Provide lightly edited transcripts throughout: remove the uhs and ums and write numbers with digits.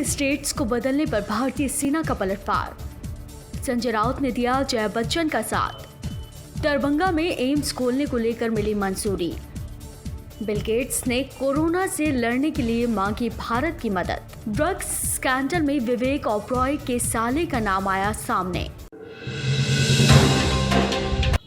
States को बदलने पर भारतीय सेना का पलटवार। संजय राउत ने दिया जया बच्चन का साथ। दरभंगा में एम्स खोलने को लेकर मिली मंजूरी। बिल गेट्स ने कोरोना से लड़ने के लिए मांगी भारत की मदद। ड्रग्स स्कैंडल में विवेक ओबरॉय के साले का नाम आया सामने।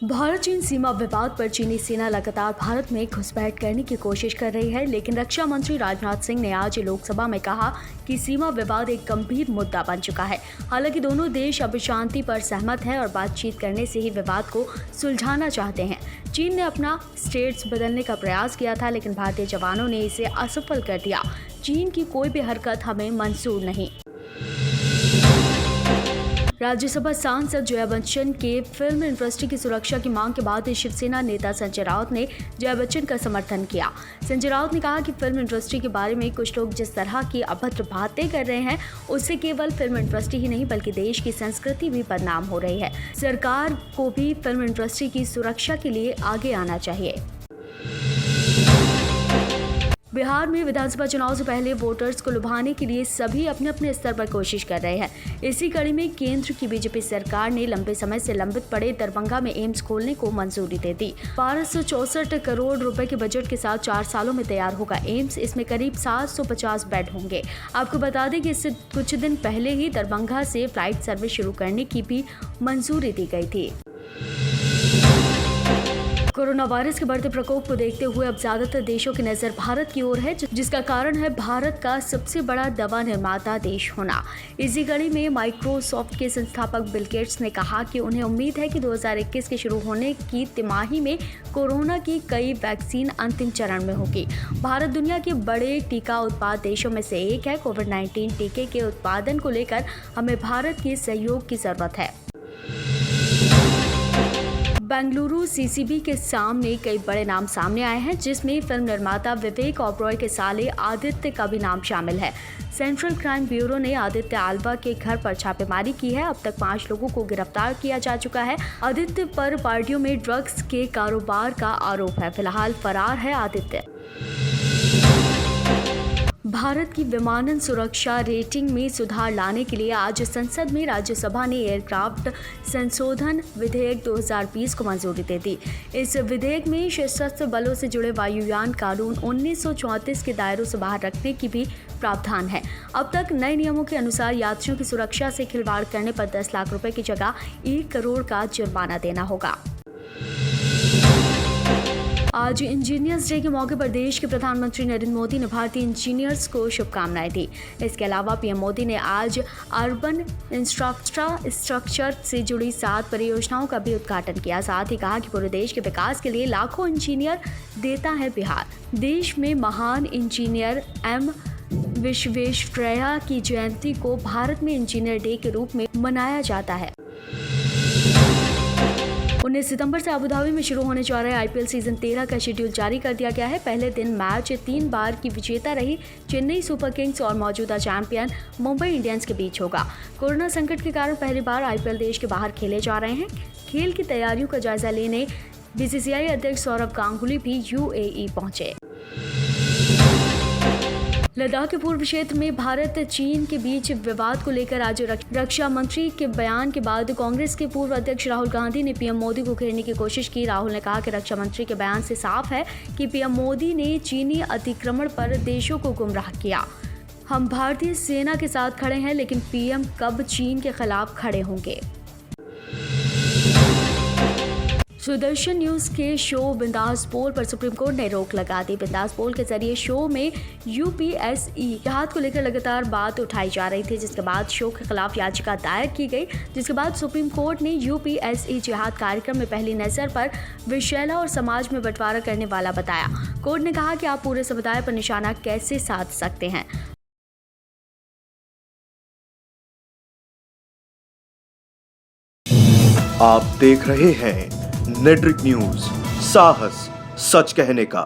भारत चीन सीमा विवाद पर चीनी सेना लगातार भारत में घुसपैठ करने की कोशिश कर रही है, लेकिन रक्षा मंत्री राजनाथ सिंह ने आज लोकसभा में कहा कि सीमा विवाद एक गंभीर मुद्दा बन चुका है। हालांकि दोनों देश अब शांति पर सहमत हैं और बातचीत करने से ही विवाद को सुलझाना चाहते हैं। चीन ने अपना स्टेट्स बदलने का प्रयास किया था, लेकिन भारतीय जवानों ने इसे असफल कर दिया। चीन की कोई भी हरकत हमें मंजूर नहीं। राज्यसभा सांसद जया बच्चन के फिल्म इंडस्ट्री की सुरक्षा की मांग के बाद शिवसेना नेता संजय राउत ने जया बच्चन का समर्थन किया। संजय राउत ने कहा कि फिल्म इंडस्ट्री के बारे में कुछ लोग जिस तरह की अभद्र बातें कर रहे हैं, उससे केवल फिल्म इंडस्ट्री ही नहीं बल्कि देश की संस्कृति भी बदनाम हो रही है। सरकार को भी फिल्म इंडस्ट्री की सुरक्षा के लिए आगे आना चाहिए। बिहार में विधानसभा चुनाव से पहले वोटर्स को लुभाने के लिए सभी अपने अपने स्तर पर कोशिश कर रहे हैं। इसी कड़ी में केंद्र की बीजेपी सरकार ने लंबे समय से लंबित पड़े दरभंगा में एम्स खोलने को मंजूरी दे दी। 1264 करोड़ रुपए के बजट के साथ 4 सालों में तैयार होगा एम्स। इसमें करीब 750 बेड होंगे। आपको बता दें कि इससे कुछ दिन पहले ही दरभंगा से फ्लाइट सर्विस शुरू करने की भी मंजूरी दी गई थी। कोरोना वायरस के बढ़ते प्रकोप को देखते हुए अब ज्यादातर देशों की नजर भारत की ओर है, जिसका कारण है भारत का सबसे बड़ा दवा निर्माता देश होना। इसी कड़ी में माइक्रोसॉफ्ट के संस्थापक बिल गेट्स ने कहा कि उन्हें उम्मीद है कि 2021 के शुरू होने की तिमाही में कोरोना की कई वैक्सीन अंतिम चरण में होगी। भारत दुनिया के बड़े टीका उत्पाद देशों में से एक है। कोविड-19 टीके के उत्पादन को लेकर हमें भारत के सहयोग की जरूरत है। बेंगलुरु सीसीबी के सामने कई बड़े नाम सामने आए हैं, जिसमें फिल्म निर्माता विवेक ओबरॉय के साले आदित्य का भी नाम शामिल है। सेंट्रल क्राइम ब्यूरो ने आदित्य आल्वा के घर पर छापेमारी की है। अब तक 5 लोगों को गिरफ्तार किया जा चुका है। आदित्य पर पार्टियों में ड्रग्स के कारोबार का आरोप है। फिलहाल फरार है आदित्य। भारत की विमानन सुरक्षा रेटिंग में सुधार लाने के लिए आज संसद में राज्यसभा ने एयरक्राफ्ट संशोधन विधेयक 2020 को मंजूरी दे दी। इस विधेयक में सशस्त्र बलों से जुड़े वायुयान कानून 1934 के दायरों से बाहर रखने की भी प्रावधान है। अब तक नए नियमों के अनुसार यात्रियों की सुरक्षा से खिलवाड़ करने पर 10 लाख रुपए की जगह 1 करोड़ का जुर्माना देना होगा। आज इंजीनियर्स डे के मौके पर देश के प्रधानमंत्री नरेंद्र मोदी ने भारतीय इंजीनियर्स को शुभकामनाएं दी। इसके अलावा पीएम मोदी ने आज अर्बन इंफ्रास्ट्रक्चर से जुड़ी 7 परियोजनाओं का भी उद्घाटन किया। साथ ही कहा कि पूरे देश के विकास के लिए लाखों इंजीनियर देता है बिहार। देश में महान इंजीनियर एम विश्वेश्वरैया की जयंती को भारत में इंजीनियर डे के रूप में मनाया जाता है। 19 सितंबर से अबुधाबी में शुरू होने जा रहे आईपीएल सीजन 13 का शेड्यूल जारी कर दिया गया है। पहले दिन मैच 3 बार की विजेता रही चेन्नई सुपर किंग्स और मौजूदा चैंपियन मुंबई इंडियंस के बीच होगा। कोरोना संकट के कारण पहली बार आईपीएल देश के बाहर खेले जा रहे हैं। खेल की तैयारियों का जायजा लेने बीसीसीआई अध्यक्ष सौरव गांगुली भी यूएई पहुंचे। लद्दाख के पूर्व क्षेत्र में भारत चीन के बीच विवाद को लेकर आज रक्षा मंत्री के बयान के बाद कांग्रेस के पूर्व अध्यक्ष राहुल गांधी ने पीएम मोदी को घेरने की कोशिश की। राहुल ने कहा कि रक्षा मंत्री के बयान से साफ है कि पीएम मोदी ने चीनी अतिक्रमण पर देशों को गुमराह किया। हम भारतीय सेना के साथ खड़े हैं, लेकिन पीएम कब चीन के खिलाफ खड़े होंगे। सुदर्शन न्यूज के शो बिंदास बोल पर सुप्रीम कोर्ट ने रोक लगा दी। बिंदास बोल के जरिए शो में यूपीएससी जिहाद को लेकर लगातार बात उठाई जा रही थी, जिसके बाद शो के खिलाफ याचिका दायर की गई, जिसके बाद सुप्रीम कोर्ट ने यूपीएससी जिहाद कार्यक्रम में पहली नजर पर विषैला और समाज में बंटवारा करने वाला बताया। कोर्ट ने कहा कि आप पूरे समुदाय पर निशाना कैसे साध सकते हैं। आप देख रहे हैं नेट्रिक न्यूज, साहस सच कहने का।